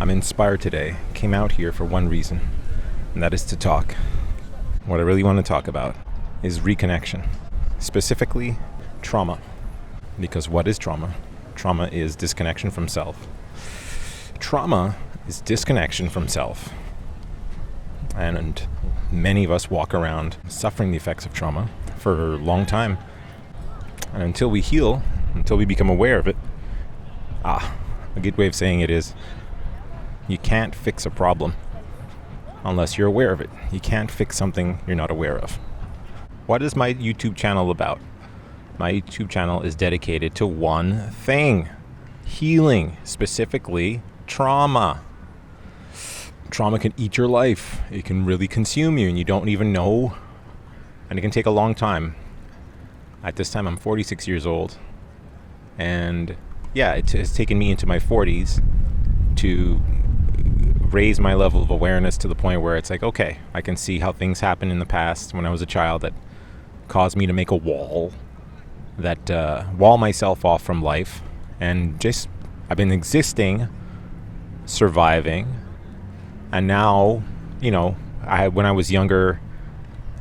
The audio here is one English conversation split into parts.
I'm inspired today. Came out here for one reason, and that is to talk. What I really want to talk about is reconnection, specifically trauma. Because what is trauma? Trauma is disconnection from self. Trauma is disconnection from self. And many of us walk around suffering the effects of trauma for a long time. And until we heal, until we become aware of it, a good way of saying it is, you can't fix a problem unless you're aware of it. You can't fix something you're not aware of. What is my YouTube channel about? My YouTube channel is dedicated to one thing: healing, specifically trauma. Trauma can eat your life. It can really consume you and you don't even know. And it can take a long time. At this time, I'm 46 years old. And yeah, it has taken me into my 40s to raise my level of awareness to the point where it's like, okay, I can see how things happened in the past when I was a child that caused me to make a wall, that wall myself off from life. And just, I've been existing, surviving. And now, when I was younger,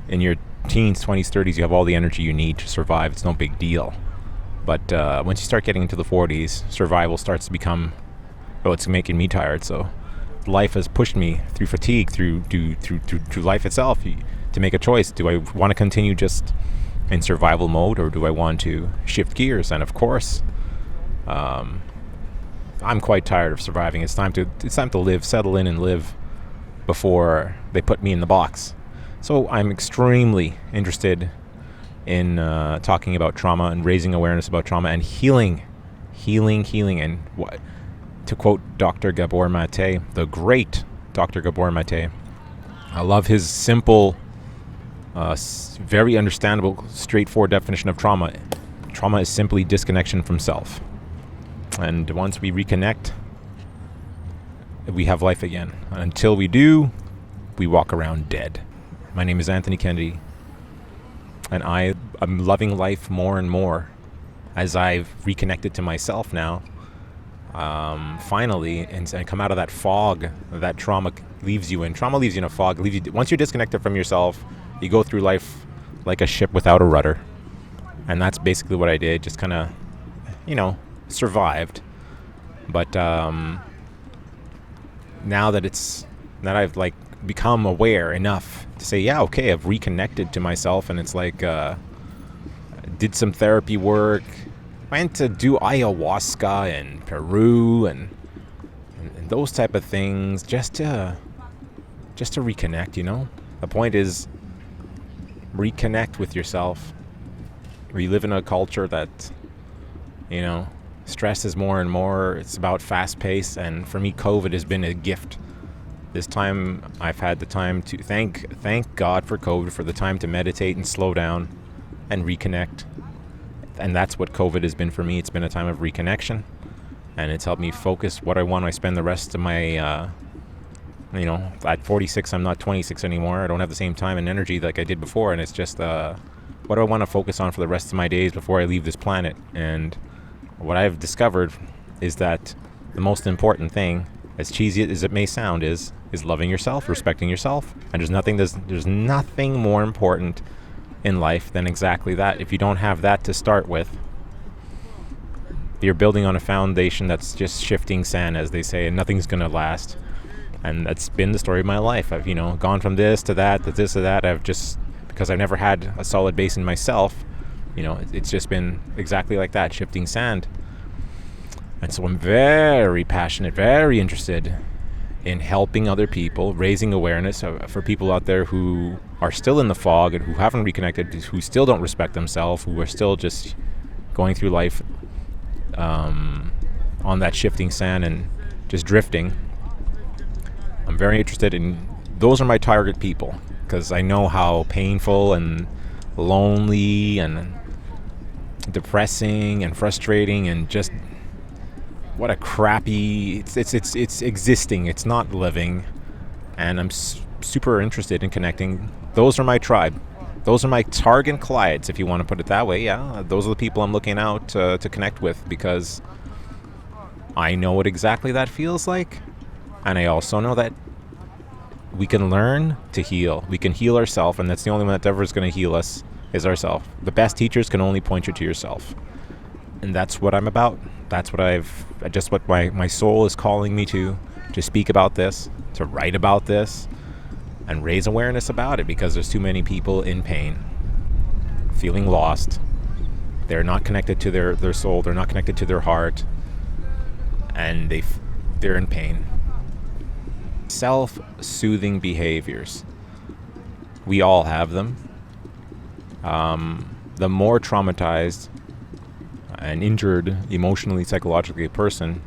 in your teens, 20s, 30s, you have all the energy you need to survive. It's no big deal. But once you start getting into the 40s, survival starts to become, it's making me tired. So life has pushed me through fatigue, through life itself, to make a choice. Do I want to continue just in survival mode, or do I want to shift gears? And of course, I'm quite tired of surviving. It's time to live, settle in and live before they put me in the box. So I'm extremely interested in talking about trauma and raising awareness about trauma and healing. And what, to quote Dr. Gabor Mate, the great Dr. Gabor Mate, I love his simple, very understandable, straightforward definition of trauma. Trauma is simply disconnection from self. And once we reconnect, we have life again. Until we do, we walk around dead. My name is Anthony Kennedy, and I'm loving life more and more as I've reconnected to myself now. Finally, and come out of that fog that trauma leaves you in. Trauma leaves you in a fog. Once you're disconnected from yourself, you go through life like a ship without a rudder. And that's basically what I did. Just kind of, survived. But now that I've become aware enough to say, yeah, okay, I've reconnected to myself, and it's like did some therapy work, went to do ayahuasca in Peru and those type of things just to reconnect. The point is, reconnect with yourself. We live in a culture that stress is more and more. It's about fast pace, and for me, COVID has been a gift. This time I've had the time to thank God for COVID, for the time to meditate and slow down and reconnect. And that's what COVID has been for me. It's been a time of reconnection, and it's helped me focus what I want. I spend the rest of my, at 46, I'm not 26 anymore. I don't have the same time and energy like I did before, and it's just, what do I want to focus on for the rest of my days before I leave this planet? And what I've discovered is that the most important thing, as cheesy as it may sound, is loving yourself, respecting yourself. And there's nothing more important in life than exactly that. If you don't have that to start with, you're building on a foundation that's just shifting sand, as they say, and nothing's going to last. And that's been the story of my life. I've, gone from this to that, to this to that. Because I've never had a solid base in myself, it's just been exactly like that, shifting sand. And so I'm very passionate, very interested in helping other people, raising awareness for people out there who are still in the fog and who haven't reconnected, who still don't respect themselves, who are still just going through life on that shifting sand and just drifting. I'm very interested in, those are my target people, because I know how painful and lonely and depressing and frustrating and just what a crappy, it's existing, it's not living. And I'm super interested in connecting. Those are my tribe. Those are my target clients, if you want to put it that way. Yeah, those are the people I'm looking out to connect with, because I know what exactly that feels like. And I also know that we can learn to heal. We can heal ourselves, and that's the only one that ever is going to heal us is ourselves. The best teachers can only point you to yourself. And that's what I'm about. That's what my soul is calling me to speak about this, to write about this, and raise awareness about it, because there's too many people in pain, feeling lost. They're not connected to their soul. They're not connected to their heart. And they're in pain. Self-soothing behaviors. We all have them. The more traumatized and injured emotionally, psychologically a person,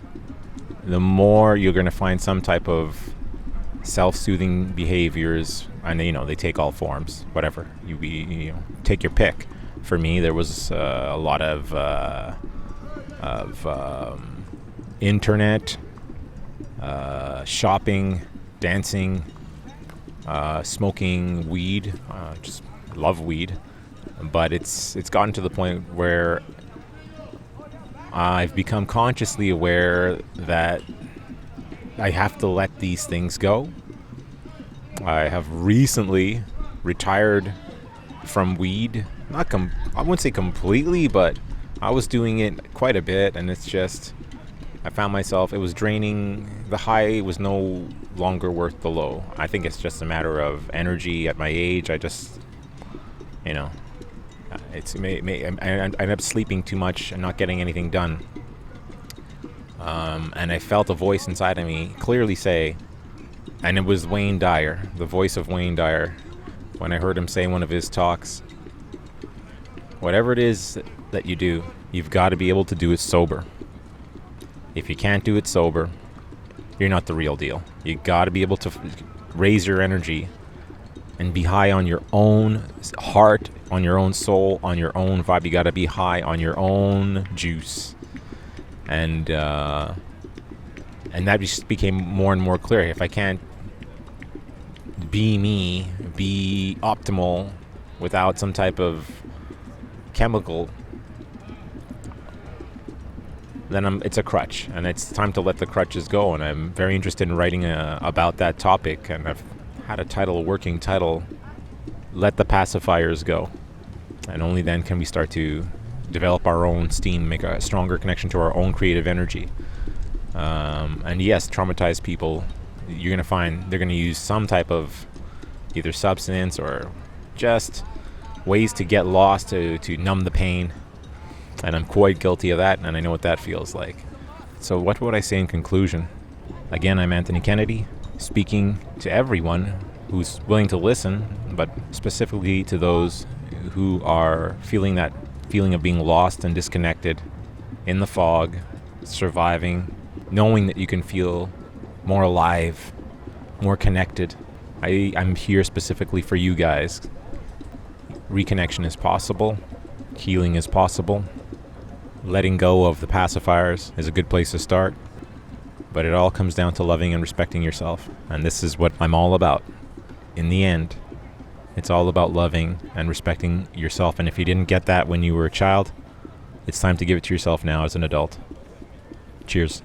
the more you're going to find some type of self-soothing behaviors. And they take all forms, whatever you take your pick. For me, there was a lot of internet, shopping, dancing, smoking weed. Just love weed, but it's gotten to the point where I've become consciously aware that I have to let these things go. I have recently retired from weed. I wouldn't say completely, but I was doing it quite a bit, and it's just, I found myself, it was draining. The high was no longer worth the low. I think it's just a matter of energy at my age. I just, I end up sleeping too much and not getting anything done. And I felt a voice inside of me clearly say, and it was Wayne Dyer, the voice of Wayne Dyer, when I heard him say in one of his talks, whatever it is that you do, you've got to be able to do it sober. If you can't do it sober, you're not the real deal. You got to be able to raise your energy and be high on your own heart, on your own soul, on your own vibe. You got to be high on your own juice. And that just became more and more clear. If I can't be me, be optimal without some type of chemical, then it's a crutch, and it's time to let the crutches go. And I'm very interested in writing about that topic, and I've had a working title, Let the Pacifiers Go. And only then can we start to develop our own steam, make a stronger connection to our own creative energy. And yes, traumatized people, you're going to find they're going to use some type of either substance or just ways to get lost, to numb the pain. And I'm quite guilty of that, and I know what that feels like. So what would I say in conclusion? Again, I'm Anthony Kennedy, speaking to everyone who's willing to listen, but specifically to those who are feeling that feeling of being lost and disconnected in the fog, surviving, knowing that you can feel more alive, more connected. I'm here specifically for you guys. Reconnection is possible. Healing is possible. Letting go of the pacifiers is a good place to start. But it all comes down to loving and respecting yourself. And this is what I'm all about. In the end, it's all about loving and respecting yourself. And if you didn't get that when you were a child, it's time to give it to yourself now as an adult. Cheers.